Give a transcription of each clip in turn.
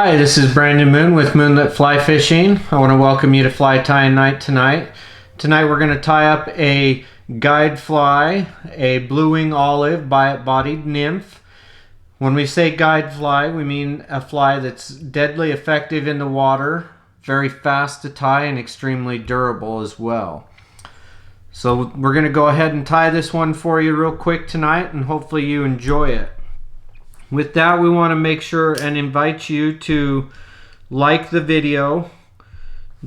Hi, this is Brandon Moon with Moonlit Fly Fishing. I want to welcome you to Fly Tying Night tonight. Tonight we're going to tie up a guide fly, a Blue Wing Olive-bodied nymph. When we say guide fly, we mean a fly that's deadly effective in the water, very fast to tie, and extremely durable as well. So we're going to go ahead and tie this one for you real quick tonight, and hopefully you enjoy it. With that, we want to make sure and invite you to like the video,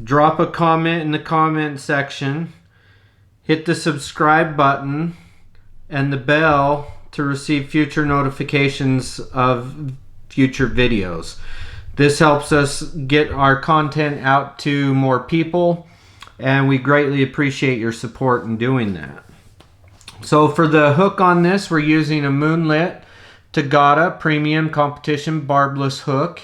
drop a comment in the comment section, hit the subscribe button and the bell to receive future notifications of future videos. This helps us get our content out to more people, and we greatly appreciate your support in doing that. So for the hook on this, we're using a Moonlit Tagata Premium Competition Barbless hook,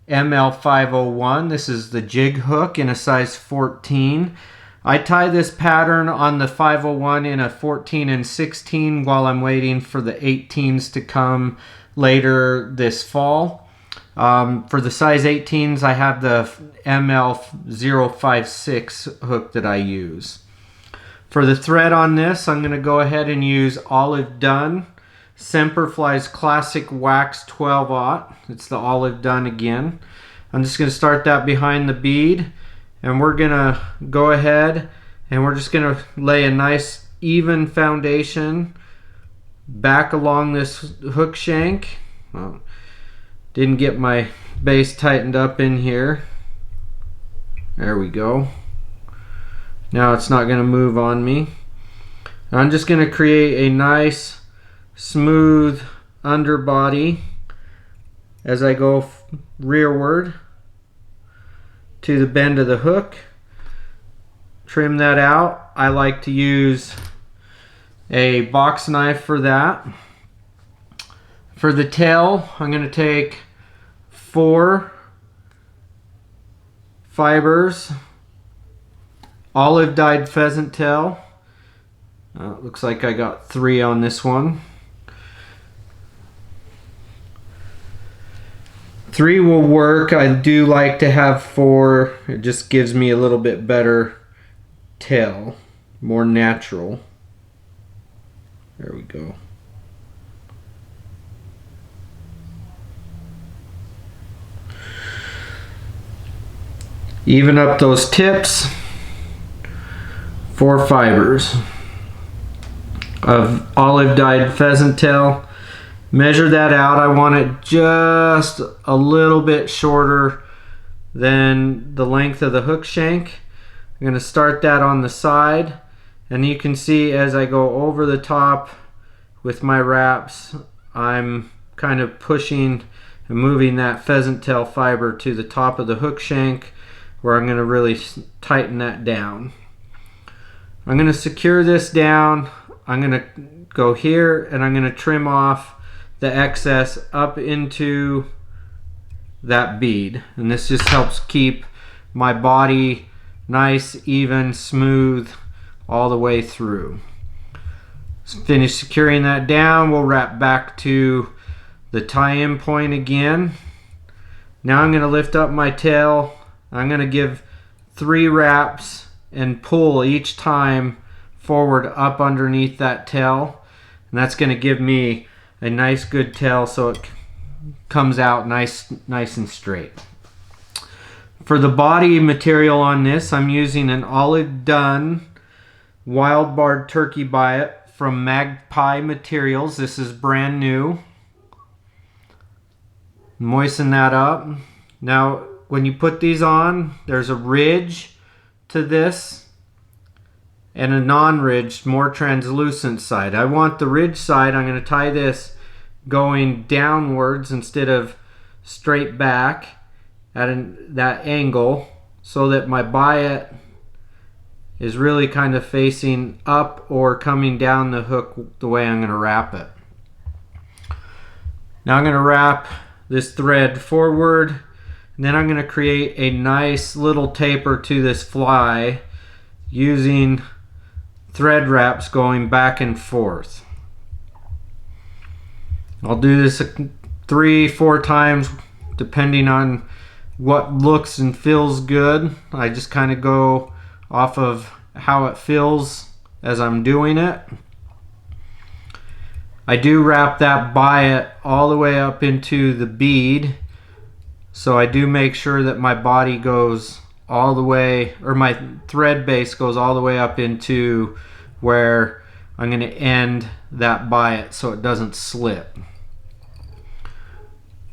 ML501. This is the jig hook in a size 14. I tie this pattern on the 501 in a 14 and 16 while I'm waiting for the 18s to come later this fall. For the size 18s, I have the ML056 hook that I use. For the thread on this, I'm going to go ahead and use Olive Done Semperfli's Classic Wax 12/0. It's the Olive Done again. I'm just going to start that behind the bead, and we're going to go ahead and we're just going to lay a nice even foundation back along this hook shank. Well, didn't get my base tightened up in here. There we go. Now it's not going to move on me. I'm just going to create a nice smooth underbody as I go rearward to the bend of the hook. Trim that out. I like to use a box knife for that. For the tail, I'm going to take 4 fibers, olive dyed pheasant tail. Looks like I got 3 on this one. 3 will work. I do like to have 4. It just gives me a little bit better tail, more natural. There we go. Even up those tips. 4 fibers of olive dyed pheasant tail. Measure that out. I want it just a little bit shorter than the length of the hook shank. I'm going to start that on the side, and you can see as I go over the top with my wraps, I'm kind of pushing and moving that pheasant tail fiber to the top of the hook shank, where I'm going to really tighten that down. I'm going to secure this down. I'm going to go here and I'm going to trim off the excess up into that bead, and this just helps keep my body nice, even, smooth all the way through. Finish securing that down. We'll wrap back to the tie-in point again. Now I'm going to lift up my tail. I'm going to give 3 wraps and pull each time forward up underneath that tail, and that's going to give me a nice good tail so it comes out nice and straight. For the body material on this, I'm using an Olive Done Wild Barred Turkey Biot from Magpie Materials. This is brand new. Moisten that up. Now when you put these on, there's a ridge to this and a non-ridged, more translucent side. I want the ridge side. I'm going to tie this going downwards instead of straight back at that angle, so that my biot is really kind of facing up or coming down the hook the way I'm going to wrap it. Now I'm going to wrap this thread forward, and then I'm going to create a nice little taper to this fly using thread wraps going back and forth. I'll do this 3-4 times depending on what looks and feels good. I just kind of go off of how it feels as I'm doing it. I do wrap that biot all the way up into the bead, so I do make sure that my body goes all the way, or my thread base goes all the way up into where I'm going to end that biot so it doesn't slip.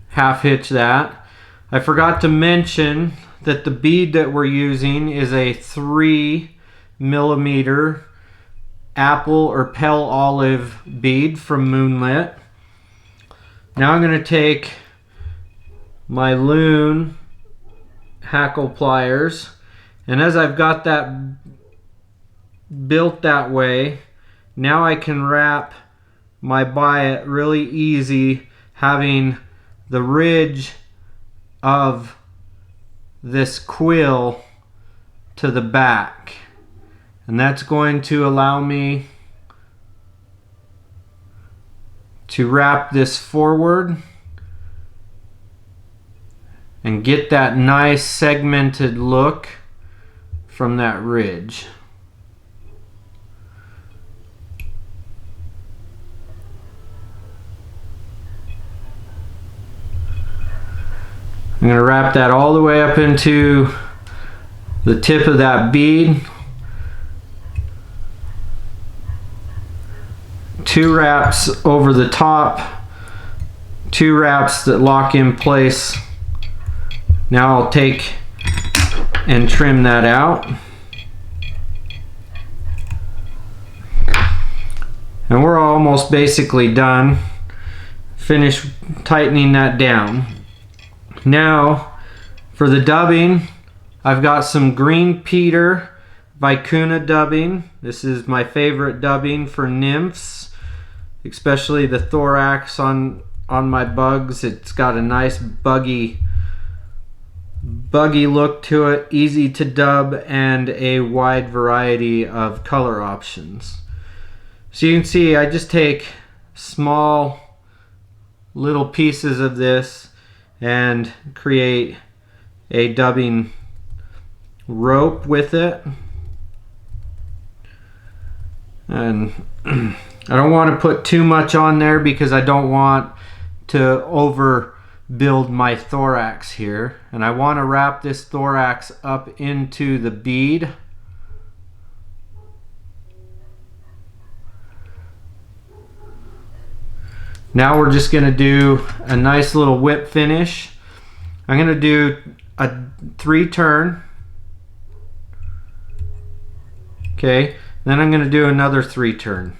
Half hitch that. I forgot to mention that the bead that we're using is a 3mm apple or pale olive bead from Moonlit. Now I'm going to take my Loon Hackle Pliers, and as I've got that built that way, now I can wrap my biot really easy, having the ridge of this quill to the back, and that's going to allow me to wrap this forward and get that nice segmented look from that ridge. I'm going to wrap that all the way up into the tip of that bead. 2 wraps over the top, 2 wraps that lock in place. Now I'll take and trim that out. And we're almost basically done. Finish tightening that down. Now for the dubbing, I've got some green Peter Vicuna dubbing. This is my favorite dubbing for nymphs, especially the thorax on my bugs. It's got a nice buggy look to it, easy to dub, and a wide variety of color options. So you can see I just take small little pieces of this and create a dubbing rope with it. And I don't want to put too much on there because I don't want to overbuild my thorax here, and I want to wrap this thorax up into the bead. Now we're just going to do a nice little whip finish. I'm going to do a 3 turn. Okay, then I'm going to do another 3 turn.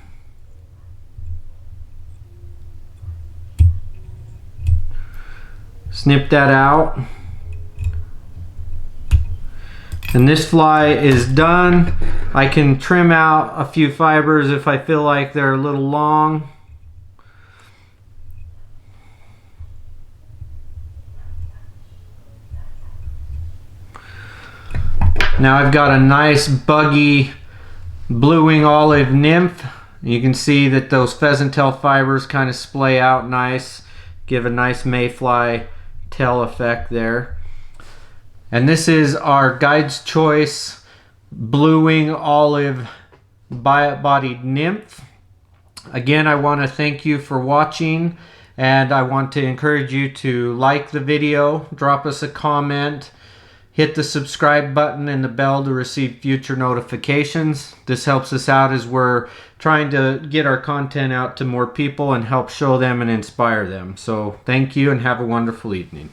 Snip that out. And this fly is done. I can trim out a few fibers if I feel like they're a little long. Now I've got a nice buggy Blue Wing Olive nymph. You can see that those pheasant tail fibers kind of splay out nice, give a nice mayfly tail effect there. And this is our Guide's Choice Blue Wing Olive-bodied nymph. Again, I want to thank you for watching, and I want to encourage you to like the video, drop us a comment, hit the subscribe button and the bell to receive future notifications. This helps us out as we're trying to get our content out to more people and help show them and inspire them. So thank you and have a wonderful evening.